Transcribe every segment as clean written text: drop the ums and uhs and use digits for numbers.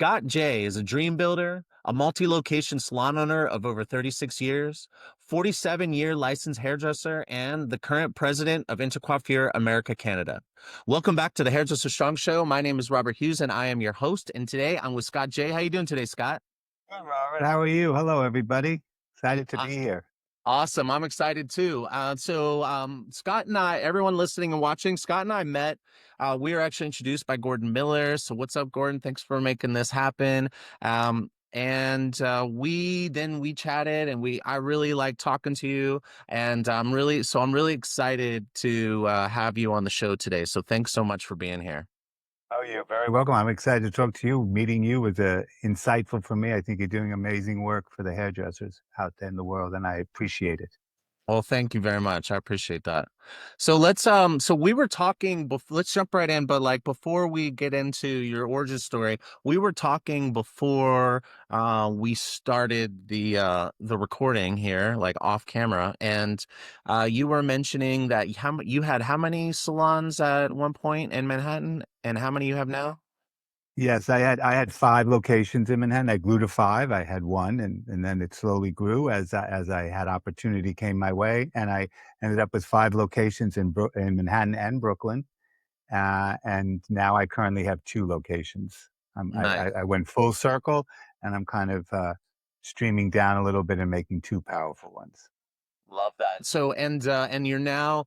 Scott J is a dream builder, a multi-location salon owner of over 36 years, 47-year licensed hairdresser, and the current president of Intercoiffure America Canada. Welcome back to the Hairdresser Strong Show. My name is Robert Hughes, and I am your host. And today I'm with Scott J. How you doing today, Scott? Good, Robert. How are you? Hello, everybody. Excited to Uh, be here. Awesome. I'm excited too. Scott and I, everyone listening and watching, Scott and I met. We were actually introduced by Gordon Miller. So, what's up, Gordon? Thanks for making this happen. We chatted, and I really like talking to you, and I'm really excited to have you on the show today. So, thanks so much for being here. Oh, you're very welcome. I'm excited to talk to you. Meeting you was insightful for me. I think you're doing amazing work for the hairdressers out there in the world, and I appreciate it. Well, thank you very much. I appreciate that. So we were talking before, let's jump right in, but like before we get into your origin story, we were talking before we started the recording here, like off camera, and you were mentioning that you had how many salons at one point in Manhattan and how many you have now? Yes, I had 5 locations in Manhattan. I grew to 5. I had 1, and then it slowly grew as I had opportunity came my way, and I ended up with 5 locations in Manhattan and Brooklyn. And now I currently have 2 locations. Nice. I went full circle, and I'm kind of streaming down a little bit and making 2 powerful ones. Love that. And you're now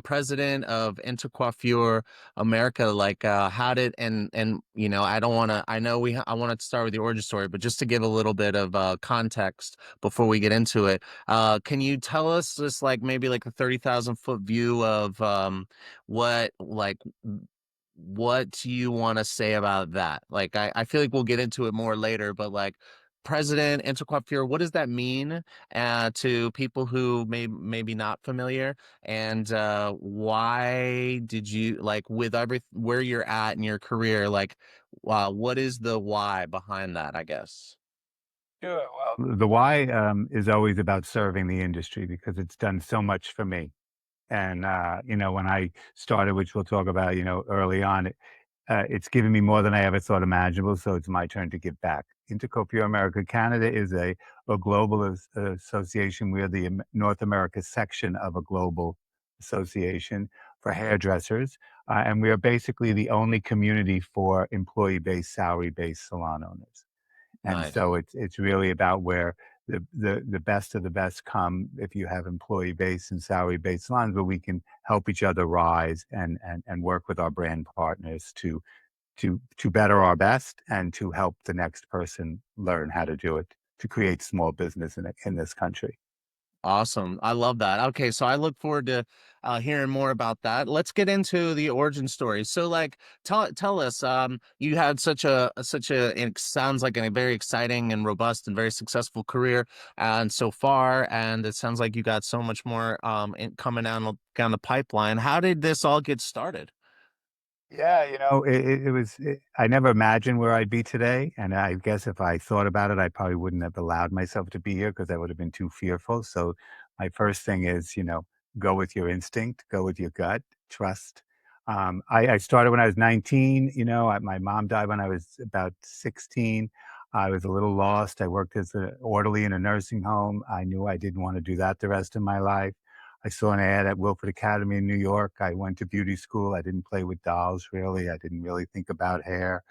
president of Intercoiffure America. Like how did and you know, I don't want to I know I wanted to start with the origin story, but just to give a little bit of context before we get into it, can you tell us just like maybe like a 30,000 foot view of what like what you want to say about that? Like I feel like we'll get into it more later, but like president, intercoiffure, what does that mean to people who maybe not familiar? And why did you like with every where you're at in your career, like wow, what is the why behind that, I guess? Sure. Well, the why is always about serving the industry because it's done so much for me. And when I started, which we'll talk about, early on, it's given me more than I ever thought imaginable. So it's my turn to give back. Intercoiffure America Canada is a global association. We're the North America section of a global association for hairdressers. And we are basically the only community for employee-based, salary-based salon owners. And Nice. so it's really about where the best of the best come if you have employee-based and salary-based salons where we can help each other rise and work with our brand partners to better our best and to help the next person learn how to do it to create small business in this country. Awesome. I love that. Okay, so I look forward to hearing more about that. Let's get into the origin story. So, like, tell us. You had it sounds like a very exciting and robust and very successful career, and so far, and it sounds like you got so much more coming down the pipeline. How did this all get started? Yeah, I never imagined where I'd be today. And I guess if I thought about it, I probably wouldn't have allowed myself to be here because I would have been too fearful. So my first thing is, go with your instinct, go with your gut, trust. I started when I was 19. My mom died when I was about 16. I was a little lost. I worked as an orderly in a nursing home. I knew I didn't want to do that the rest of my life. I saw an ad at Wilford Academy in New York. I went to beauty school. I didn't play with dolls really. I didn't really think about hair,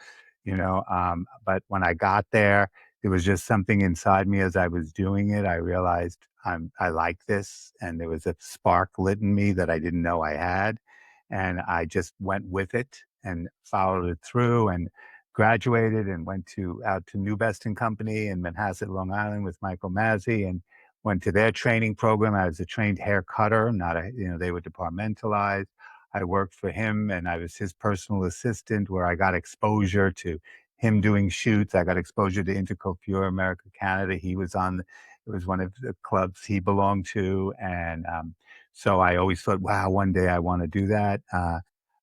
but when I got there, there was just something inside me as I was doing it. I realized I like this, and there was a spark lit in me that I didn't know I had, and I just went with it and followed it through and graduated and went to out to New Best and Company in Manhasset, Long Island with Michael Mazzi and went to their training program. I was a trained hair cutter, not they were departmentalized. I worked for him and I was his personal assistant where I got exposure to him doing shoots. I got exposure to Intercoiffure America Canada. It was one of the clubs he belonged to. And so I always thought, wow, one day I want to do that.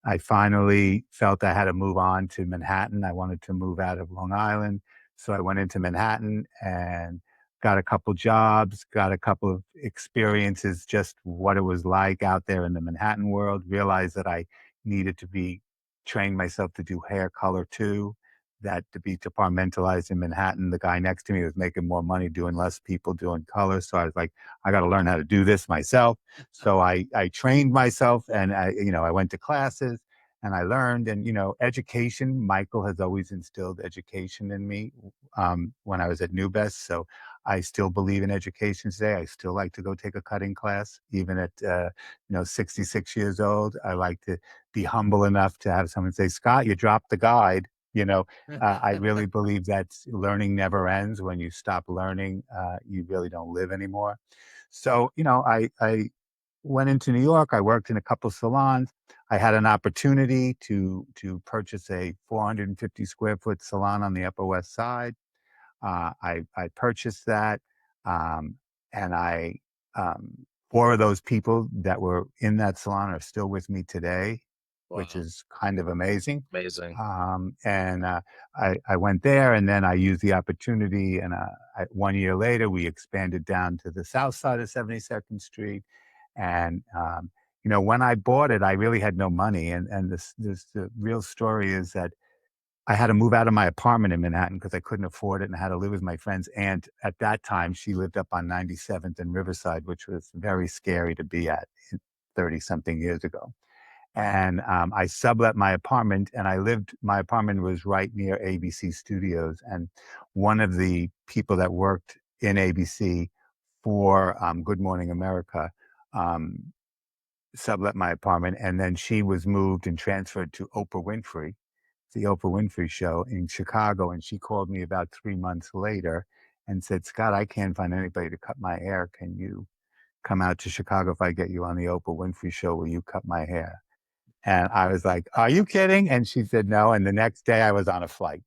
I finally felt I had to move on to Manhattan. I wanted to move out of Long Island. So I went into Manhattan and got a couple jobs, got a couple of experiences, just what it was like out there in the Manhattan world, realized that I needed to be train myself to do hair color too. that to be departmentalized in Manhattan. The guy next to me was making more money doing less people doing color. So I was like, I got to learn how to do this myself. So I trained myself, and I went to classes and I learned. And education. Michael has always instilled education in me when I was at New Best. So I still believe in education today. I still like to go take a cutting class, even at 66 years old. I like to be humble enough to have someone say, "Scott, you dropped the guide." I really believe that learning never ends. When you stop learning, you really don't live anymore. So, I went into New York. I worked in a couple salons. I had an opportunity to purchase a 450 square foot salon on the Upper West Side. I purchased that, um, and um, four of those people that were in that salon are still with me today, which Wow, is kind of amazing. amazing. And I went there, and then I used the opportunity. And 1 year later, we expanded down to the south side of 72nd Street. And when I bought it, I really had no money. And this the real story is that I had to move out of my apartment in Manhattan because I couldn't afford it, and I had to live with my friend's aunt. At that time, she lived up on 97th and Riverside, which was very scary to be at 30 something years ago. And I sublet my apartment, and my apartment was right near ABC Studios. And one of the people that worked in ABC for Good Morning America um, sublet my apartment. And then she was moved and transferred to Oprah Winfrey, the Oprah Winfrey Show in Chicago. And she called me about 3 months later and said, "Scott, I can't find anybody to cut my hair. Can you come out to Chicago if I get you on the Oprah Winfrey Show? Will you cut my hair?" And I was like, "Are you kidding?" And she said, "No." And the next day I was on a flight.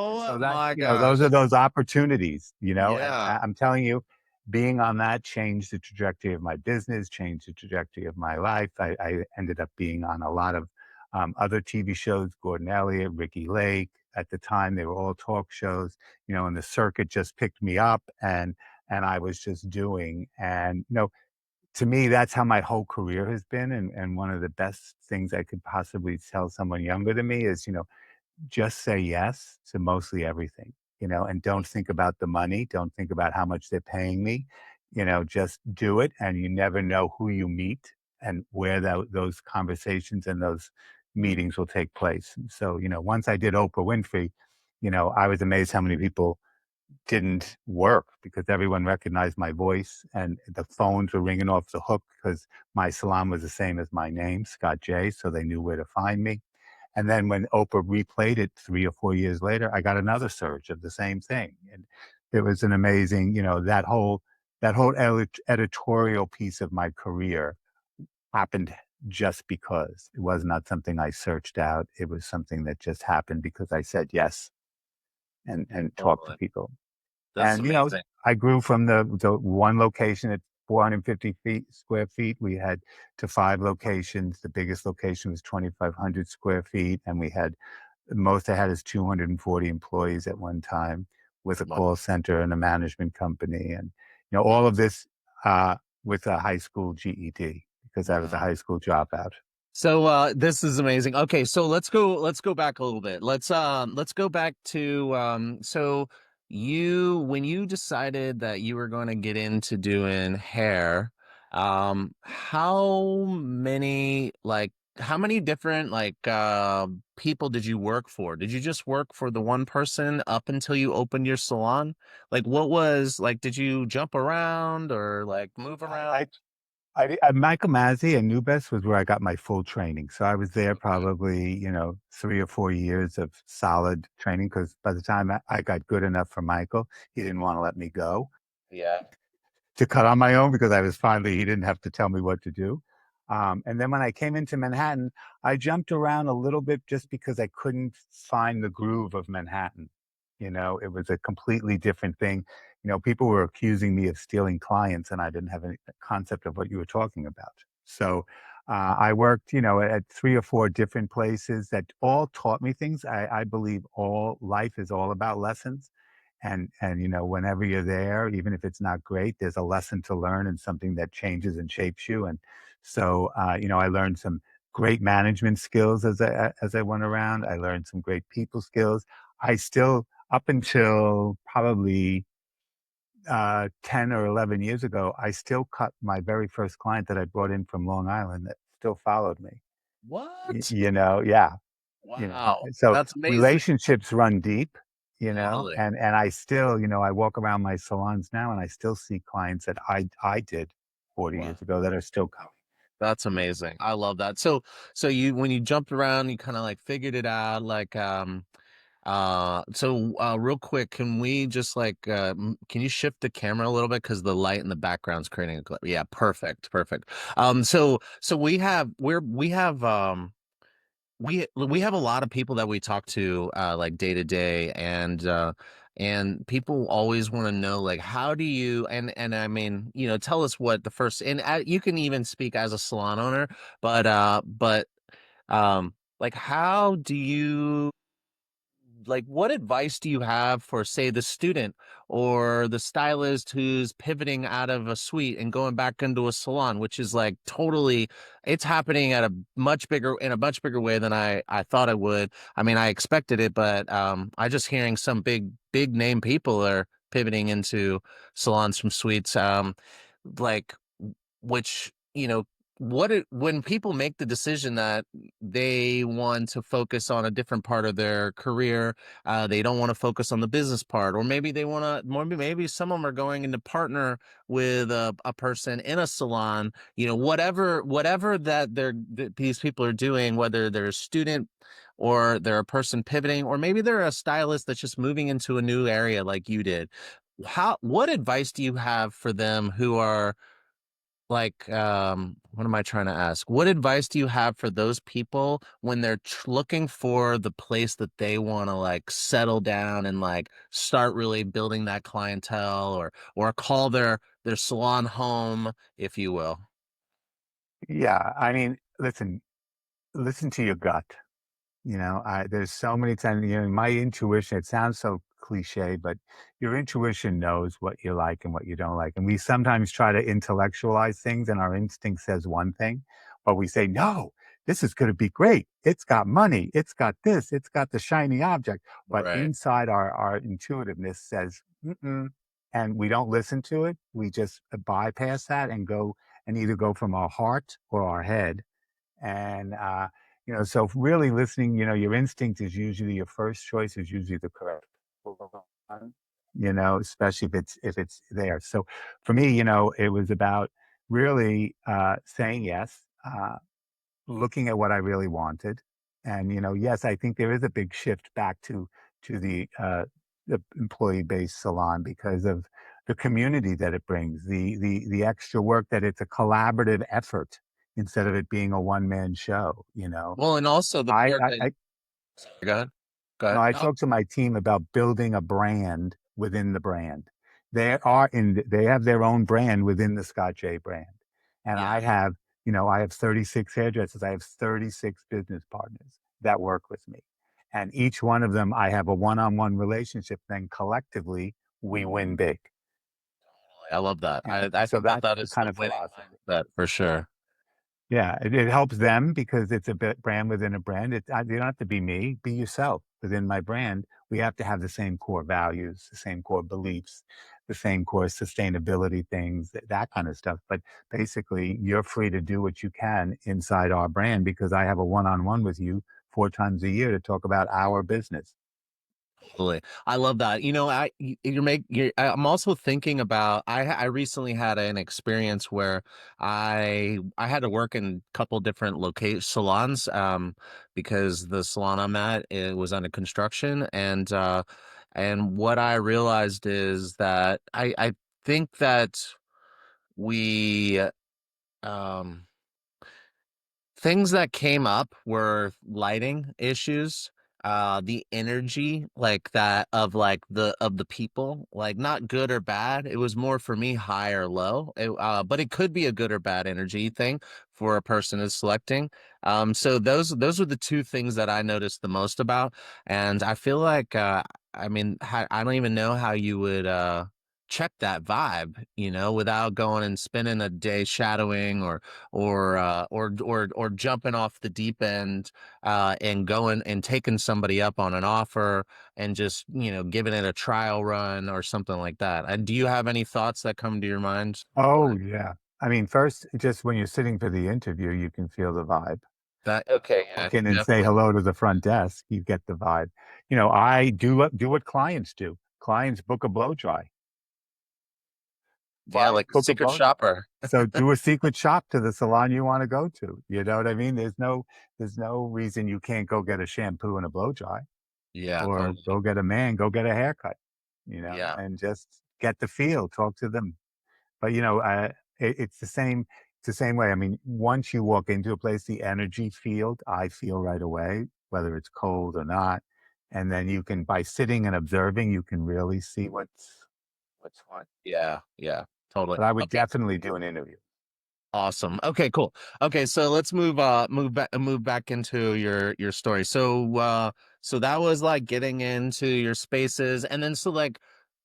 And Oh so my those are gosh. those opportunities, and Yeah. I'm telling you, being on that changed the trajectory of my business, changed the trajectory of my life. I ended up being on a lot of other TV shows, Gordon Elliott, Ricky Lake. At the time, they were all talk shows, and the circuit just picked me up, and I was just doing. And to me, that's how my whole career has been. And one of the best things I could possibly tell someone younger than me is, just say yes to mostly everything, and don't think about the money. Don't think about how much they're paying me. Just do it. And you never know who you meet and where those conversations and those meetings will take place. And so, once I did Oprah Winfrey, I was amazed how many people didn't work because everyone recognized my voice, and the phones were ringing off the hook because my salon was the same as my name, Scott J. So they knew where to find me. And then when Oprah replayed it 3 or 4 years later, I got another surge of the same thing. And it was an amazing, that whole editorial piece of my career happened just because it was not something I searched out. It was something that just happened because I said yes and talked to Totally. people. That's And amazing. I grew from the one location at 450 square feet. We had to five locations. The biggest location was 2,500 square feet, and we had the most I had is 240 employees at one time, with a Wow. call center and a management company, and all of this uh, with a high school GED because I was a Wow. high school dropout. So this is amazing. Okay, so let's go back a little bit. Let's go back to so you when you decided that you were going to get into doing hair, how many different people did you work for? Did you just work for the one person up until you opened your salon? Like what was like did you jump around or like move I, around? I Michael Mazzi and Nubes was where I got my full training. So I was there Okay. probably, 3 or 4 years of solid training because by the time I got good enough for Michael, he didn't want to let me go Yeah. to cut on my own because he didn't have to tell me what to do. And then when I came into Manhattan, I jumped around a little bit just because I couldn't find the groove of Manhattan. It was a completely different thing. People were accusing me of stealing clients, and I didn't have any concept of what you were talking about. So I worked, at 3 or 4 different places that all taught me things. I believe all life is all about lessons, and whenever you're there, even if it's not great, there's a lesson to learn and something that changes and shapes you. And so I learned some great management skills as I went around. I learned some great people skills. I still, up until probably 10 or 11 years ago, I still cut my very first client that I brought in from Long Island that still followed me. What? Yeah, Wow, so that's amazing. relationships run deep, Totally. and I still, I walk around my salons now and I still see clients that I did 40 Wow. years ago that are still coming. That's amazing. I love that. So you when you jumped around, you kind of like figured it out, like real quick, can we just like can you shift the camera a little bit because the light in the background's creating a glare. Yeah, perfect, perfect. We have we have a lot of people that we talk to like day to day, and people always want to know like how do you and I mean, tell us what the first, and you can even speak as a salon owner, but like how do you, like what advice do you have for say the student or the stylist who's pivoting out of a suite and going back into a salon, which is like totally, it's happening at a much bigger way than I thought it would. I mean, I expected it, but I just hearing some big name people are pivoting into salons from suites, like which, when people make the decision that they want to focus on a different part of their career, they don't want to focus on the business part, or maybe they want to, maybe some of them are going into partner with a person in a salon, whatever that these people are doing, whether they're a student or they're a person pivoting, or maybe they're a stylist that's just moving into a new area like you did. What advice do you have for them who are like, what am I trying to ask? What advice do you have for those people when they're looking for the place that they want to like settle down and like start really building that clientele, or call their salon home, if you will? Yeah, I mean, listen to your gut. There's so many times, my intuition, it sounds so cliche, but your intuition knows what you like and what you don't like. And we sometimes try to intellectualize things, and our instinct says one thing, but we say, no, this is going to be great. It's got money. It's got this. It's got the shiny object. But Right. inside our intuitiveness says, mm-mm. And we don't listen to it. We just bypass that and go and either go from our heart or our head. And, so really listening, your instinct is usually your first choice is usually the correct one, especially if it's there. So for me, it was about really saying yes, looking at what I really wanted. And, yes, I think there is a big shift back to the employee-based salon because of the community that it brings, the extra work that it's a collaborative effort instead of it being a one-man show, Well, and also the I part I that, I sorry, go ahead. Go no, ahead. I No. talk to my team about building a brand within the brand. They have their own brand within the Scotch A brand. And Yeah. I have 36 hairdressers. I have 36 business partners that work with me. And each one of them, I have a one-on-one relationship. Then collectively, we win big. I love that. And I so think that that's that the is kind the of winning philosophy. mindset for sure. Yeah, it helps them because it's a bit brand within a brand. You don't have to be me, be yourself. Within my brand, we have to have the same core values, the same core beliefs, the same core sustainability things, that kind of stuff. But basically, you're free to do what you can inside our brand because I have a one-on-one with you 4 times a year to talk about our business. Totally. I love that. I'm also thinking about, I recently had an experience where I had to work in a couple different location salons, because the salon I'm at, it was under construction, and what I realized is that I think that we um things that came up were lighting issues, the energy like that of like the people, like not good or bad. It was more for me high or low. But it could be a good or bad energy thing for a person is selecting. So those were the two things that I noticed the most about, and I feel like I mean, I don't even know how you would. check that vibe, without going and spending a day shadowing or jumping off the deep end and going and taking somebody up on an offer and just, giving it a trial run or something like that. And do you have any thoughts that come to your mind on Oh, that? yeah. I mean, first, just when you're sitting for the interview, you can feel the vibe. Okay, yeah, Walk in and say definitely. hello to the front desk, you get the vibe. I do what clients do. Clients book a blow dry. Yeah, Clients like a book a secret blow dry. shopper. So do a secret shop to the salon you wanna go to, you know what I mean? There's no reason you can't go get a shampoo and a blow dry, Yeah, or totally. go get a haircut, Yeah. and just get the feel, talk to them. But, it's the same way. I mean, once you walk into a place, the energy field, I feel right away, whether it's cold or not, and then you can by sitting and observing, you can really see what's what. Yeah, yeah, totally. But I would Okay, definitely do an interview. awesome. Okay, cool. Okay, so let's move back into your story. So that was like getting into your spaces, and then so like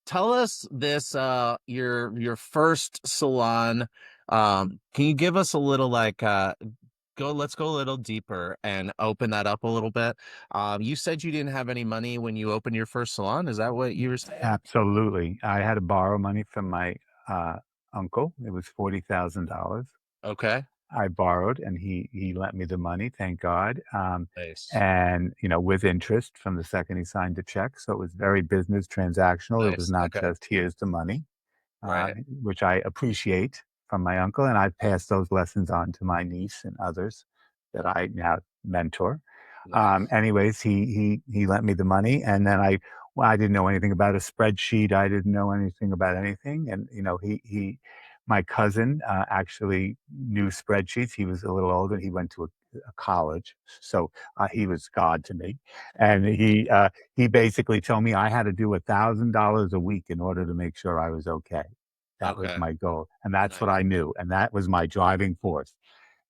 tell us this your first salon. Can you give us a little like let's go a little deeper and open that up a little bit. You said you didn't have any money when you opened your first salon. Is that what you were saying? Absolutely. I had to borrow money from my, uncle. It was $40,000. Okay. I borrowed, and he lent me the money, thank God, Nice. and, with interest from the second he signed the check, so it was very business transactional. It was Nice. not Okay. just, "Here's the money," Right. which I appreciate from my uncle, and I've passed those lessons on to my niece and others that I now mentor. Nice. Anyways, he lent me the money, and then I didn't know anything about a spreadsheet. I didn't know anything about anything, and my cousin actually knew spreadsheets. He was a little older. He went to a college, so he was God to me, and he basically told me I had to do $1,000 a week in order to make sure I was okay. That was Okay. my goal, and that's what Nice. I knew, and that was my driving force.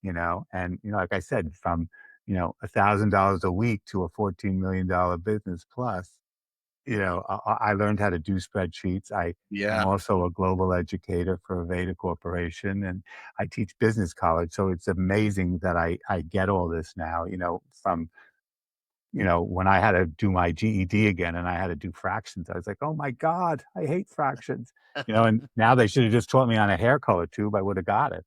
And like I said, from $1,000 a week to a $14 million business plus, I learned how to do spreadsheets. I am Yeah. also a global educator for Aveda Corporation, and I teach business college. So it's amazing that I get all this now, from when I had to do my GED again and I had to do fractions. I was like, oh my God, I hate fractions. And now they should have just taught me on a hair color tube. I would have got it.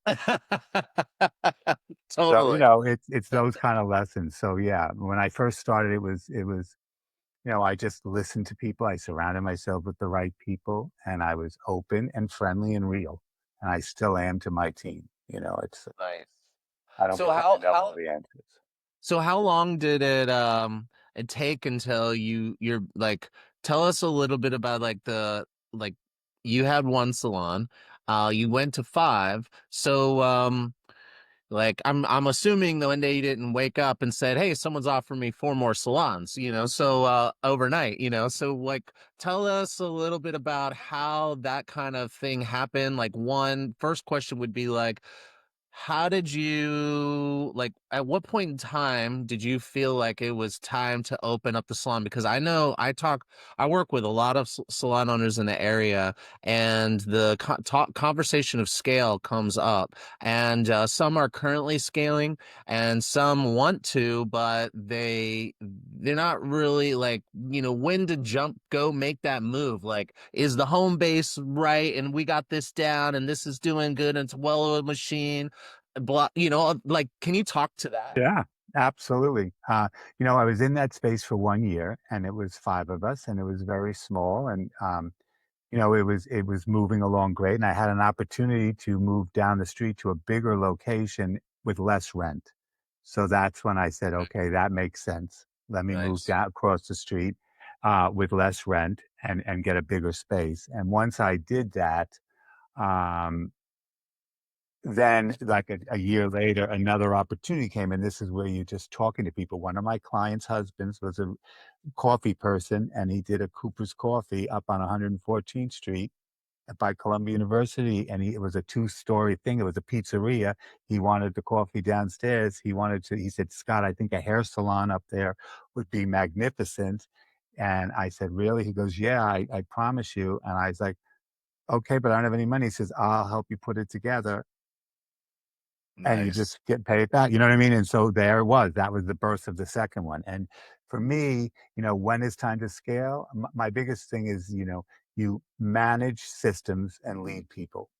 So, Totally. it's those kind of lessons. So yeah, when I first started, it was I just listened to people. I surrounded myself with the right people, and I was open and friendly and real. And I still am to my team. It's Nice. I don't So pretend to how know all how the answers. so how long did it take until you're like tell us a little bit about like the like you had one salon, you went to five. So like I'm assuming that one day you didn't wake up and said, "Hey, someone's offering me four more salons," so overnight, so like tell us a little bit about how that kind of thing happened. Like one first question would be like, how did you like at what point in time did you feel like it was time to open up the salon? Because I know I work with a lot of salon owners in the area, and the conversation of scale comes up, and some are currently scaling and some want to, but they're not really like, when to jump, go make that move. Like, is the home base right? And we got this down and this is doing good and it's well-oiled machine blah, like, can you talk to that? Yeah, absolutely. I was in that space for 1 year, and it was five of us, and it was very small, and it was moving along great, and I had an opportunity to move down the street to a bigger location with less rent. So that's when I said, Okay. okay, that makes sense. Let me move Nice. down across the street with less rent and get a bigger space. And once I did that, um, then like a year later, another opportunity came, and this is where you're just talking to people. One of my clients' husbands was a coffee person, and he did a Cooper's Coffee up on 114th Street by Columbia University, and it was a two-story thing. It was a pizzeria. He wanted the coffee downstairs. He said, Scott, I think a hair salon up there would be magnificent. And I said, really? He goes, yeah, I promise you. And I was like, okay, but I don't have any money. He says, I'll help you put it together and you Nice. just get paid back. You know what I mean? And so there it was. That was the birth of the second one. And for me, when it's time to scale, my biggest thing is, you manage systems and lead people.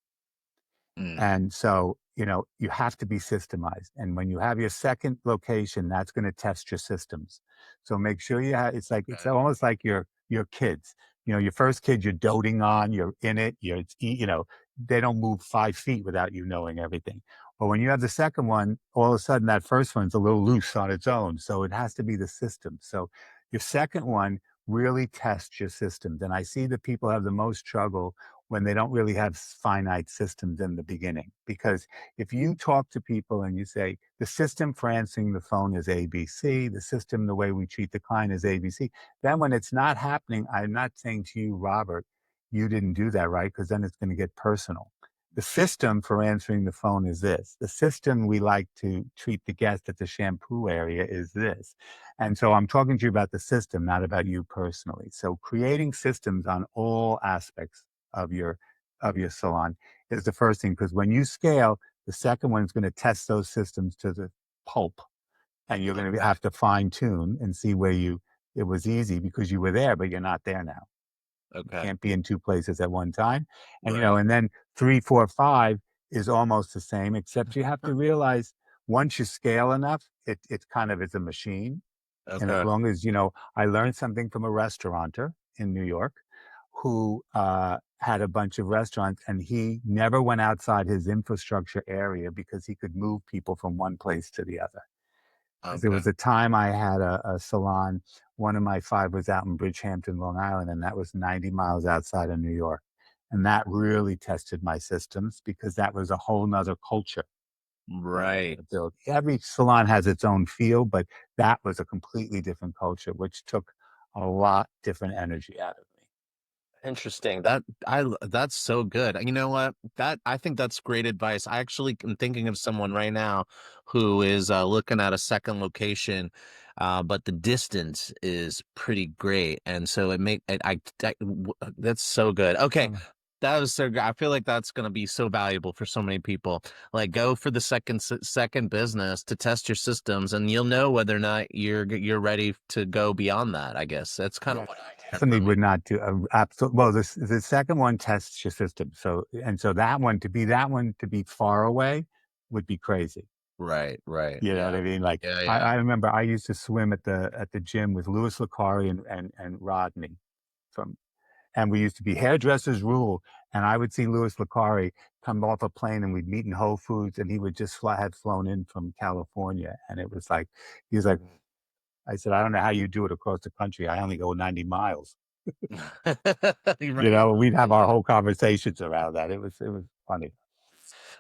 Mm, And so, you have to be systemized. And when you have your second location, that's going to test your systems. So make sure you have, it's okay. almost like your kids. Your first kid you're doting on, you're in it, they don't move 5 feet without you knowing everything. But when you have the second one, all of a sudden that first one's a little loose on its own. So it has to be the system. So your second one really tests your systems. And I see that people have the most trouble when they don't really have finite systems in the beginning. Because if you talk to people and you say, the system for answering the phone is ABC, the system, the way we treat the client is ABC, then when it's not happening, I'm not saying to you, Robert, you didn't do that right, because then it's going to get personal. The system for answering the phone is this. The system we like to treat the guest at the shampoo area is this. And so I'm talking to you about the system, not about you personally. So creating systems on all aspects of your salon is the first thing, because when you scale, the second one is going to test those systems to the pulp, and you're going to Okay. have to fine tune and see where you it was easy because you were there, but you're not there now. You Okay. can't be in two places at one time. And Right. and then three, four, five is almost the same, except you have to realize once you scale enough, it kind of is a machine. And as Okay. long as, I learned something from a restaurateur in New York who had a bunch of restaurants, and he never went outside his infrastructure area because he could move people from one place to the other. Because there Okay. was a time I had a salon. One of my five was out in Bridgehampton, Long Island, and that was 90 miles outside of New York. And that really tested my systems because that was a whole nother culture that I had Right. to build. Every salon has its own feel, but that was a completely different culture, which took a lot different energy out of me. Interesting. That's so good. You know what? That I think that's great advice. I actually am thinking of someone right now who is looking at a second location, but the distance is pretty great, and so it make it, that's so good. Okay, Um, that was so good. I feel like that's going to be so valuable for so many people. Like, go for the second business to test your systems, and you'll know whether or not you're ready to go beyond that. I guess that's kind of Yeah, what I did definitely for me. would not do absolutely. Well, the second one tests your system. So that one to be far away would be crazy. Right, right. You know what Yeah. I mean? Like Yeah, I yeah. remember I used to swim at the gym with Louis Lacari and Rodney from and we used to be hairdressers rule. And I would see Louis Lacari come off a plane and we'd meet in Whole Foods and he would just fly had flown in from California. And it was like he was like, I said, I don't know how you do it across the country. I only go 90 miles. You're right. We'd have our whole conversations around that. It was funny.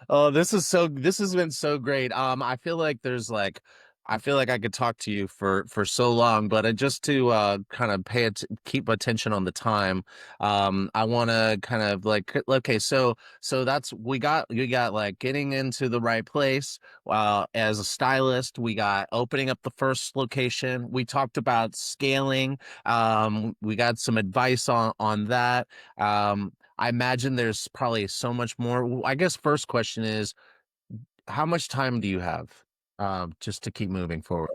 Oh, this has been so great. I feel like I could talk to you for so long, but just to kind of keep attention on the time, I want to kind of like okay, so that's we got like getting into the right place as a stylist, we got opening up the first location. We talked about scaling. We got some advice on that. I imagine there's probably so much more. I guess first question is, how much time do you have, just to keep moving forward?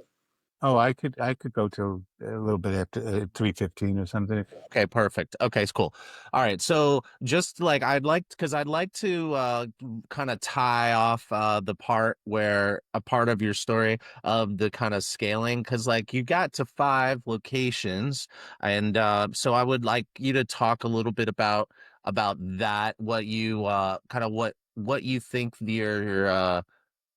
Oh, I could go till a little bit after 3:15 or something. Okay, perfect. Okay, it's cool. All right. So just like because I'd like to kind of tie off the part where a part of your story of the kind of scaling, because like you got to five locations, and so I would like you to talk a little bit about that, what you kind of what you think your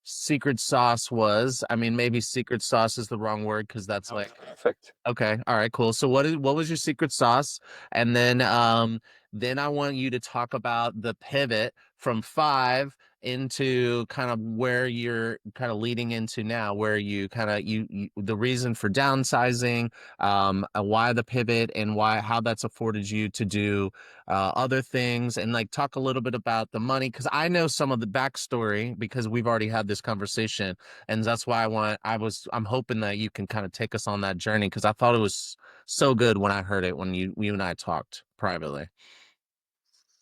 secret sauce was. I mean, maybe secret sauce is the wrong word because that's No, it's like perfect. okay. All right, cool. So what was your secret sauce? And then I want you to talk about the pivot from five into kind of where you're kind of leading into now, where you kind of you the reason for downsizing, why the pivot and why how that's afforded you to do other things, and like talk a little bit about the money because I know some of the backstory because we've already had this conversation, and that's why I'm hoping that you can kind of take us on that journey because I thought it was so good when I heard it when you and I talked privately.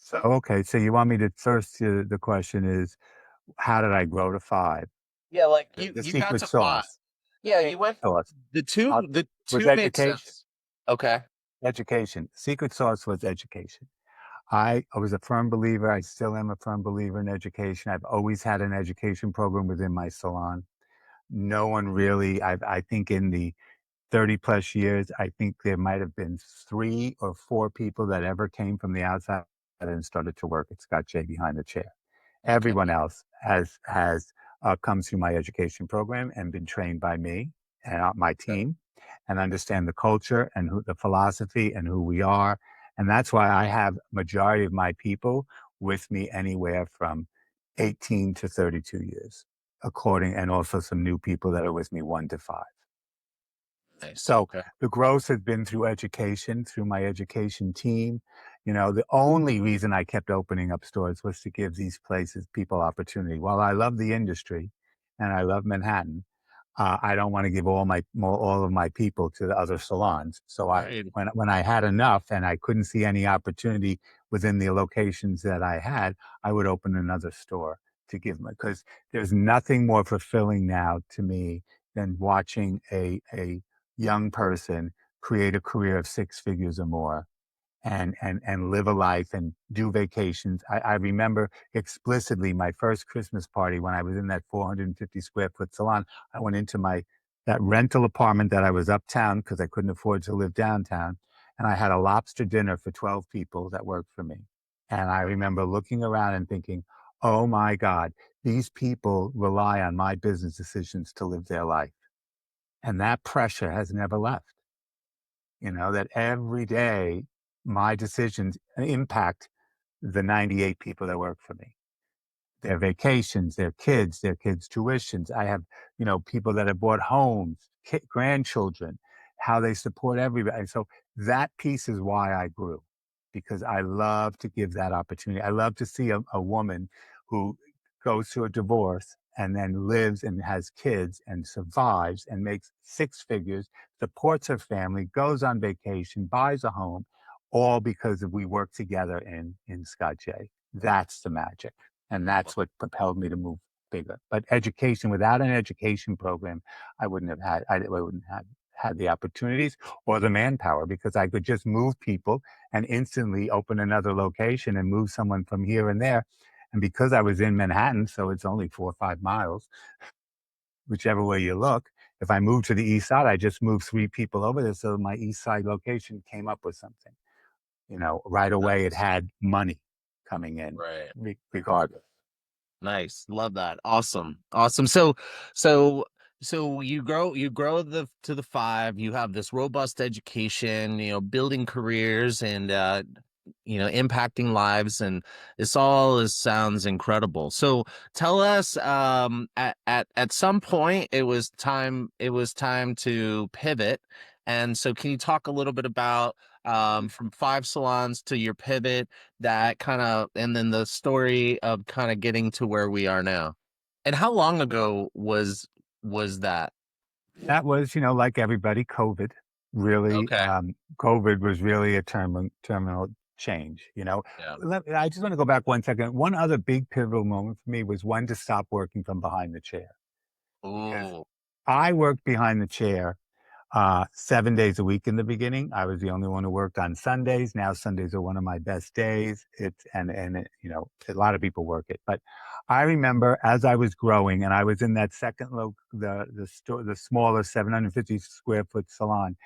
So, okay, so you want me to first, the question is, how did I grow to 5? Yeah, like The you got secret to 5. sauce. Yeah, Secret you went sauce, uh, the was 2 make education. sense. Okay. Education. Secret sauce was education. I was a firm believer, I still am a firm believer in education. I've always had an education program within my salon. No one really I think in the 30 plus years, I think there might have been 3 or 4 people that ever came from the outside and started to work at Scott Jay behind the chair. Okay. Everyone else has come through my education program and been trained by me and my Okay. team and understand the culture and the philosophy and who we are. And that's why I have majority of my people with me anywhere from 18 to 32 years, according, and also some new people that are with me 1 to 5. Nice. So Okay. the growth has been through education, through my education team. You know, the only reason I kept opening up stores was to give these places people opportunity. While I love the industry and I love Manhattan, I don't want to give all of my people to the other salons. So Right. when I had enough and I couldn't see any opportunity within the locations that I had, I would open another store to give them, because there's nothing more fulfilling now to me than watching a young person create a career of 6 figures or more and live a life and do vacations. I remember explicitly my first Christmas party when I was in that 450 square foot salon. I went into my that rental apartment that I was uptown because I couldn't afford to live downtown, and I had a lobster dinner for 12 people that worked for me. And I remember looking around and thinking, "Oh my God, these people rely on my business decisions to live their life." And that pressure has never left. You know, that every day my decisions impact the 98 people that work for me, their vacations, their kids' tuitions. I have, people that have bought homes, grandchildren, how they support everybody. So that piece is why I grew, because I love to give that opportunity. I love to see a woman who goes through a divorce and then lives and has kids and survives and makes 6 figures, supports her family, goes on vacation, buys a home, all because we work together in Scott J. That's the magic. And that's what propelled me to move bigger. But education, without an education program, I wouldn't have had the opportunities or the manpower, because I could just move people and instantly open another location and move someone from here and there. And because I was in Manhattan, so it's only 4 or 5 miles, whichever way you look. If I moved to the east side, I just moved 3 people over there. So my east side location came up with something. Right away it Nice. had money coming in, Right. regardless. Nice. Love that. Awesome. Awesome. So so you grow the to the 5, you have this robust education, building careers and impacting lives, and sounds incredible. So tell us, at some point it was time to pivot. And so can you talk a little bit about from 5 salons to your pivot, that kind of, and then the story of kind of getting to where we are now? And how long ago was that? That was, like everybody, COVID. Really, Okay. COVID was really a terminal change. Yeah. I just want to go back 1 second. One other big pivotal moment for me was when to stop working from behind the chair, because Ooh. I worked behind the chair 7 days a week in the beginning. I was the only one who worked on Sundays. Now Sundays are one of my best days. A lot of people work it, but I remember as I was growing and I was in that second the store, the smaller 750 square foot salon,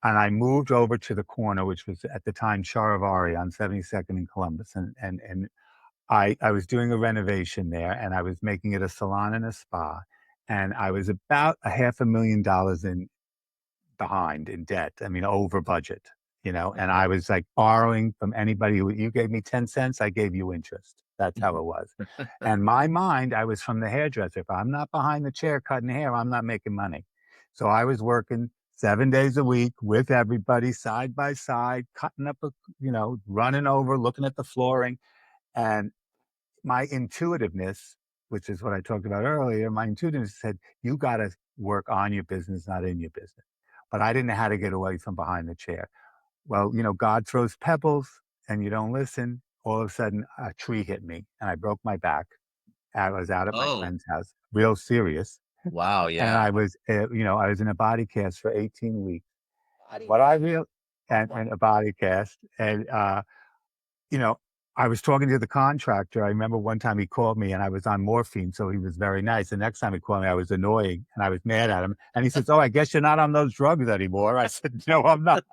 and I moved over to the corner, which was at the time Charivari on 72nd in Columbus, and I was doing a renovation there, and I was making it a salon and a spa, and I was about a half $1 million in behind in debt. I mean, over budget, and I was like borrowing from anybody who you gave me 10 cents, I gave you interest. That's how it was. And my mind, I was from the hairdresser. If I'm not behind the chair cutting hair, I'm not making money. So I was working 7 days a week with everybody side by side, cutting up, running over, looking at the flooring. And my intuitiveness, which is what I talked about earlier, my intuitiveness said, you got to work on your business, not in your business. But I didn't know how to get away from behind the chair. Well, God throws pebbles and you don't listen. all of a sudden a tree hit me and I broke my back. I was out at my Oh, friend's house, real serious. wow, And yeah. I was, I was in a body cast for 18 weeks. And what I real and a body cast, and you know, I was talking to the contractor. I remember one time he called me and I was on morphine, so he was very nice. The next time he called me, I was annoying and I was mad at him. And he says, "Oh, I guess you're not on those drugs anymore." I said, "No, I'm not."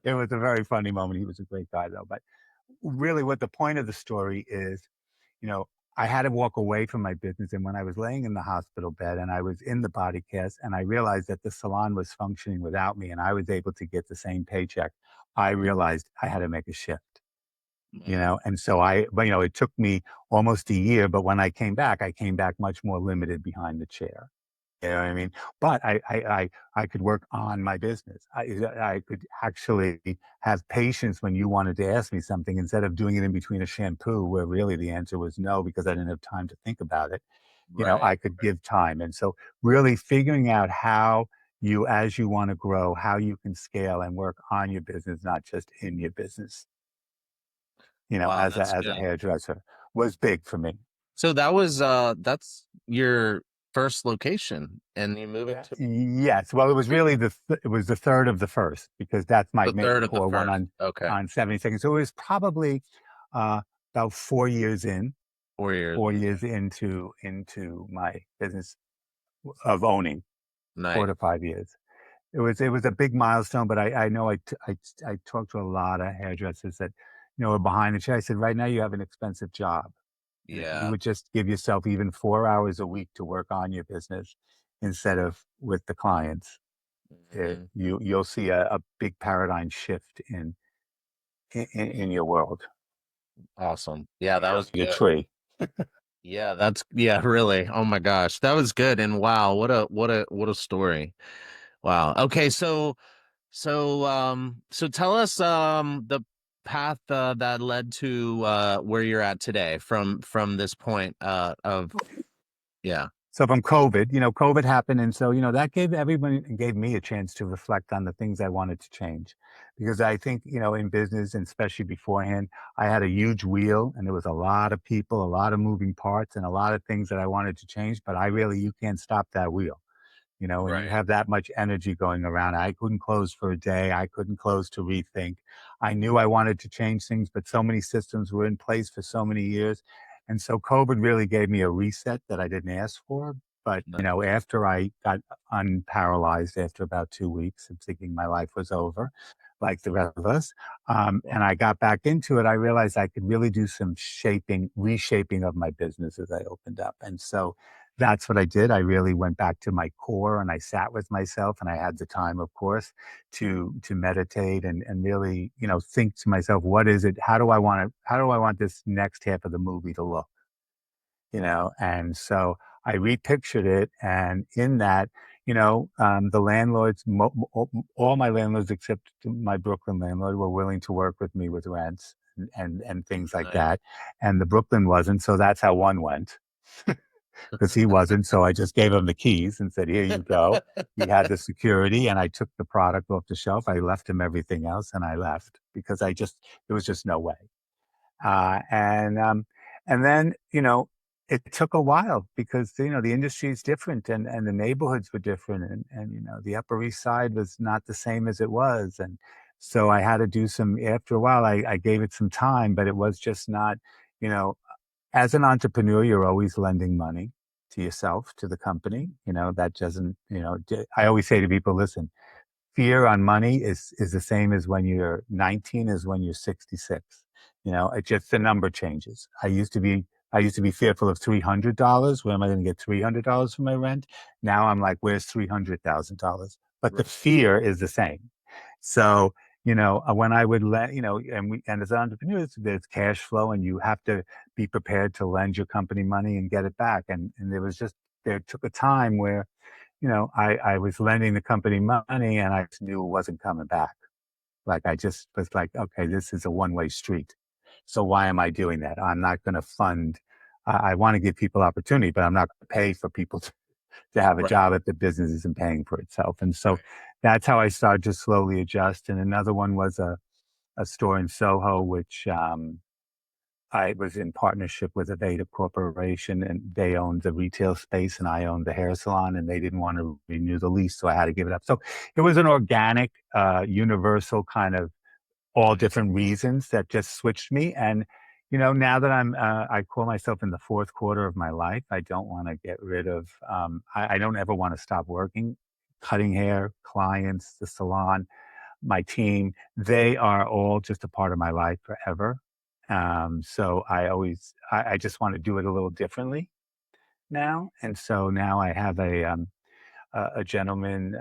It was a very funny moment. He was a great guy, though. But really, what the point of the story is, you know, I had to walk away from my business. And when I was laying in the hospital bed and I was in the body cast and I realized that the salon was functioning without me and I was able to get the same paycheck, I realized I had to make a shift, Mm, and so but, it took me almost a year, but when I came back much more limited behind the chair. You know what I mean? But I could work on my business. I could actually have patience when you wanted to ask me something instead of doing it in between a shampoo where really the answer was no because I didn't have time to think about it. right. I could give time. And so really figuring out how you, as you want to grow, how you can scale and work on your business, not just in your business, Wow, that's as a good. hairdresser was big for me. So that's your first location and you moving to Yes. Well, it was really it was the third of the first because that's my the main third of the core one first. Okay. on 72nd. So it was probably uh, about 4 years in, 4 years. 4 years into my business of owning, four Nice. to 5 years. It was a big milestone, but I know I talked to a lot of hairdressers that are behind the chair. I said, right now you have an expensive job. And if you Yeah. would just give yourself even 4 hours a week to work on your business instead of with the clients, Mhm. you'll see a big paradigm shift in your world. Awesome. Yeah, You that don't was need a good. tree. Yeah, yeah, really. Oh my gosh. That was good. And wow, what a story. Wow. Okay, so tell us the path that led to where you're at today from this point of yeah. So from COVID, COVID happened, and so that gave everybody and gave me a chance to reflect on the things I wanted to change, because I think in business and especially beforehand, I had a huge wheel, and there was a lot of people, a lot of moving parts, and a lot of things that I wanted to change. But you can't stop that wheel. When you Right. have that much energy going around. I couldn't close for a day. I couldn't close to rethink. I knew I wanted to change things, but so many systems were in place for so many years. And so COVID really gave me a reset that I didn't ask for. But, No. after I got unparalyzed after about 2 weeks of thinking my life was over, like the rest of us, and I got back into it, I realized I could really do some reshaping of my business as I opened up. And so that's what I did. I really went back to my core and I sat with myself and I had the time, of course, to meditate and really, think to myself, what is it? How do I want this next half of the movie to look? And so I repictured it. And in that, the landlords, all my landlords except my Brooklyn landlord were willing to work with me with rents and things like Nice. that. And the Brooklyn wasn't. So that's how one went because he wasn't. So I just gave him the keys and said, "Here you go." He had the security, and I took the product off the shelf. I left him everything else, and I left because there was just no way. Uh, and um, and then it took a while because the industry is different and the neighborhoods were different and the Upper East Side was not the same as it was, and so I had to do some. After a while, I gave it some time, but it was just not. You know, as an entrepreneur, you're always lending money to yourself, to the company. That doesn't. I always say to people, listen, fear on money is the same as when you're 19 as when you're 66. It just the number changes. I used to be fearful of $300. Where am I going to get $300 for my rent? Now I'm like, where's $300,000? But the Right. fear is the same. So when I would let and as entrepreneurs, there's cash flow, and you have to be prepared to lend your company money and get it back. And there took a time where I was lending the company money and I just knew it wasn't coming back. Like I just was like, okay, this is a one-way street. So why am I doing that? I'm not going to fund. I want to give people opportunity, but I'm not going to pay for people to have a Right. job if the business isn't paying for itself. And so that's how I started to slowly adjust. And another one was a store in Soho, which I was in partnership with a Veda corporation, and they owned the retail space, and I owned the hair salon, and they didn't want to renew the lease, so I had to give it up. So it was an organic, universal kind of all different reasons that just switched me. And now that I call myself in the fourth quarter of my life. I don't want to get rid of. I don't ever want to stop working, cutting hair, clients, the salon, my team. They are all just a part of my life forever. So I just want to do it a little differently now. And so now I have a gentleman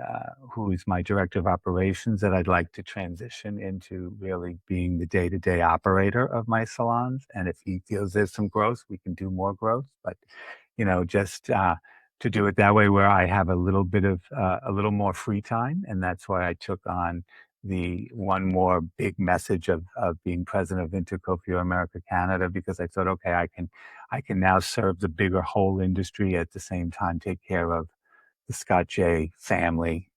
who is my director of operations that I'd like to transition into really being the day-to-day operator of my salons. And if he feels there's some growth, we can do more growth. But just to do it that way, where I have a little more free time, and that's why I took on the one more big message of being president of Intercoiffure America Canada, because I thought, okay, I can now serve the bigger whole industry at the same time, take care of the Scott J family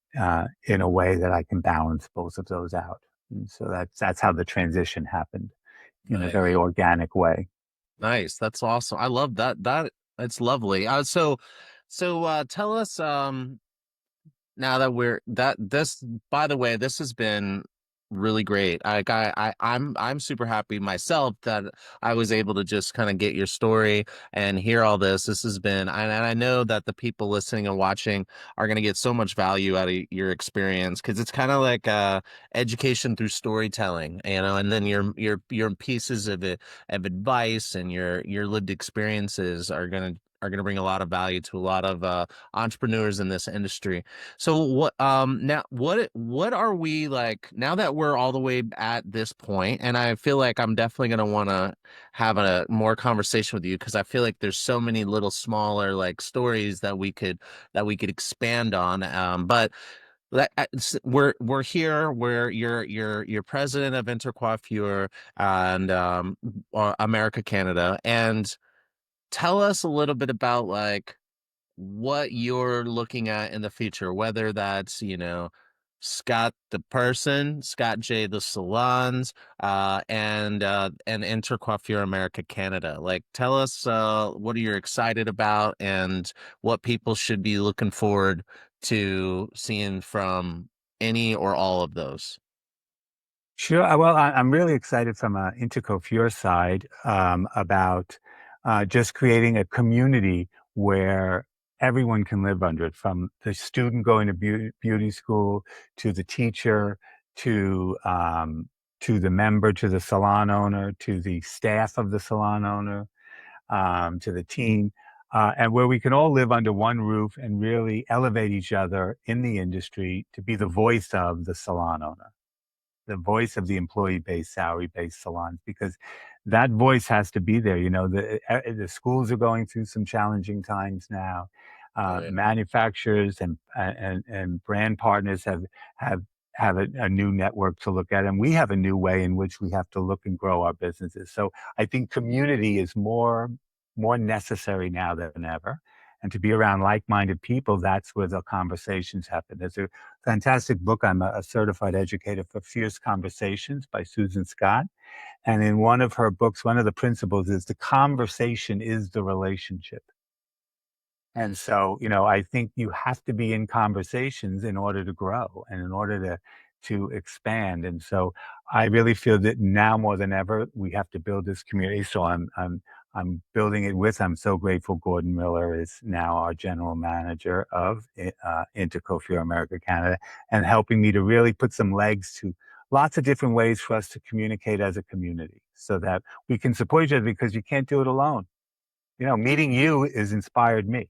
in a way that I can balance both of those out. And so that's how the transition happened in a very Nice. organic way. Nice. That's awesome. I love that. It's lovely. So tell us, now that we're that this by the way, this has been really great. I'm super happy myself that I was able to just kind of get your story and hear all this. This has been, and I know that the people listening and watching are going to get so much value out of your experience, because it's kind of like education through storytelling, and then your pieces of advice and your lived experiences are gonna bring a lot of value to a lot of entrepreneurs in this industry. So what are we like now that we're all the way at this point? And I feel like I'm definitely gonna want to have a more conversation with you, because I feel like there's so many little smaller like stories that we could expand on. But we're here where you're president of Intercoiffure and America Canada, and tell us a little bit about like what you're looking at in the future, whether that's, Scott the person, Scott J the salons, and Intercoiffure America Canada. Like tell us what are you excited about and what people should be looking forward to seeing from any or all of those. Sure. Well, I'm really excited from an Intercoiffure side about just creating a community where everyone can live under it, from the student going to beauty school to the teacher to the member, to the salon owner, to the staff of the salon owner, to the team, and where we can all live under one roof and really elevate each other in the industry to be the voice of the salon owner, the voice of the employee-based, salary-based salons, because that voice has to be there. The schools are going through some challenging times now. Right. Manufacturers and brand partners have have a new network to look at, and we have a new way in which we have to look and grow our businesses. So I think community is more necessary now than ever. And to be around like-minded people, that's where the conversations happen. There's a fantastic book. I'm a certified educator for Fierce Conversations by Susan Scott. And in one of her books, one of the principles is the conversation is the relationship. And so, I think you have to be in conversations in order to grow and in order to expand. And so I really feel that now more than ever, we have to build this community. So I'm building it with. I'm so grateful Gordon Miller is now our general manager of Intercoiffure America Canada, and helping me to really put some legs to lots of different ways for us to communicate as a community, so that we can support each other, because you can't do it alone. Meeting you has inspired me.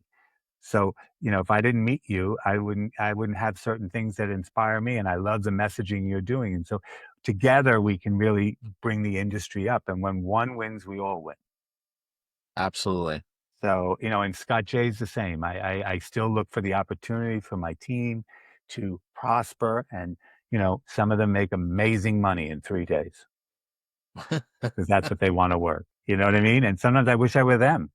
So, if I didn't meet you, I wouldn't have certain things that inspire me. And I love the messaging you're doing. And so together we can really bring the industry up. And when one wins, we all win. Absolutely. So, and Scott Jay's the same. I still look for the opportunity for my team to prosper. And, some of them make amazing money in 3 days, because that's what they want to work. You know what I mean? And sometimes I wish I were them.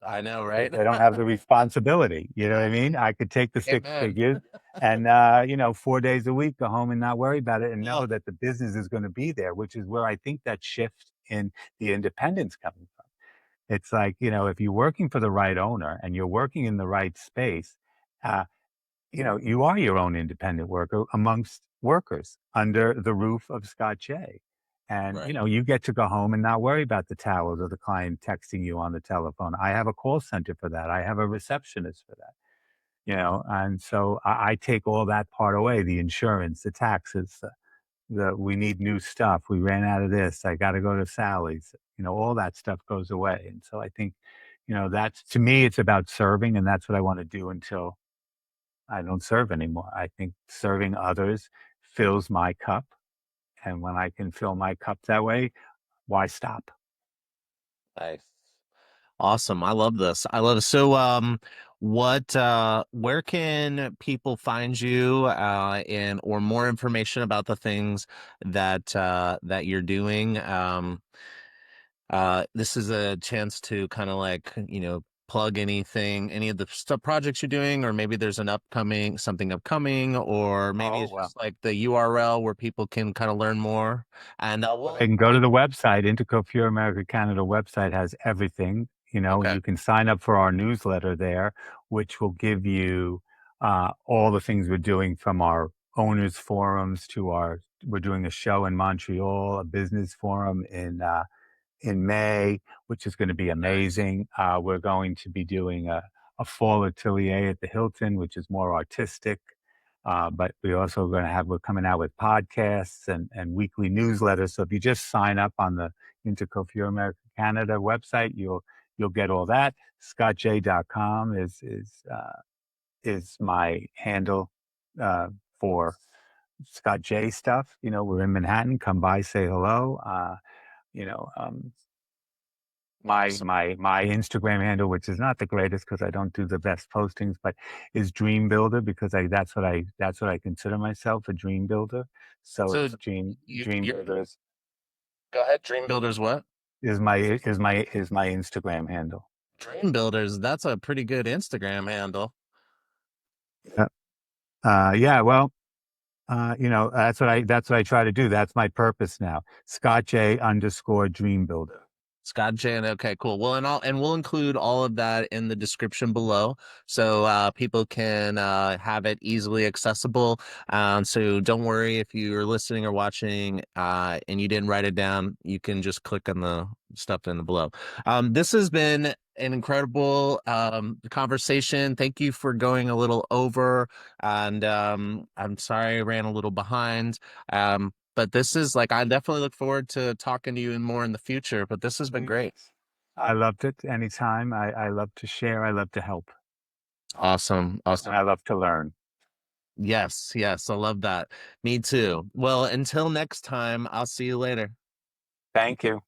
I know, Because right? they don't have the responsibility, you know what I mean? I could take the 6 Amen. figures and, 4 days a week, go home and not worry about it, and know Oh, that the business is gonna be there, which is where I think that shift in the independence coming from. It's like, if you're working for the right owner and you're working in the right space, uh, you are your own independent worker amongst workers under the roof of Scott J. And, Right. you get to go home and not worry about the towels or the client texting you on the telephone. I have a call center for that. I have a receptionist for that, and so I take all that part away, the insurance, the taxes, we need new stuff. We ran out of this. I got to go to Sally's. All that stuff goes away. And so I think, that's to me, it's about serving. And that's what I want to do until I don't serve anymore. I think serving others fills my cup. And when I can fill my cup that way, why stop? Nice. Awesome. I love this. I love it. So, where can people find you, and or more information about the things that you're doing? This is a chance to kind of like, plug anything, any of the stuff projects you're doing, or maybe there's something upcoming, or maybe Oh, it's well. just like the URL where people can kind of learn more. And They we'll, can go to the website. Intercoiffure America Canada website has everything, and okay. you can sign up for our newsletter there, which will give you all the things we're doing from our owners forums to we're doing a show in Montreal, a business forum in May, which is going to be Nice. amazing. We're going to be doing a fall atelier at the Hilton, which is more artistic. But we're coming out with podcasts and weekly newsletters. So if you just sign up on the Intercoiffure America Canada website, you'll get all that. ScottJ.com is my handle for Scott J stuff. We're in Manhattan. Come by, say hello. You know, um, my Awesome. my my Instagram handle, which is not the greatest because I don't do the best postings, but is Dream Builder because that's what I consider myself, a dream builder. So So it's Dream you're Builders go ahead. Dream Builders what? is my Instagram handle. Dream Builders, that's a pretty good Instagram handle. Yeah. Yeah. Well, that's what I try to do. That's my purpose now. Scott J underscore Dream Builder. Scott Jan. Okay, cool. Well, and we'll include all of that in the description below, so people can have it easily accessible. So don't worry if you're listening or watching and you didn't write it down. You can just click on the stuff in the below. This has been an incredible conversation. Thank you for going a little over, and I'm sorry I ran a little behind. But this is like, I definitely look forward to talking to you more in the future, but this has been great. I loved it. Anytime. I love to share. I love to help, Awesome. and Awesome. I love to learn. Yes, yes, I love that. Me too. Well, until next time, I'll see you later. Thank you.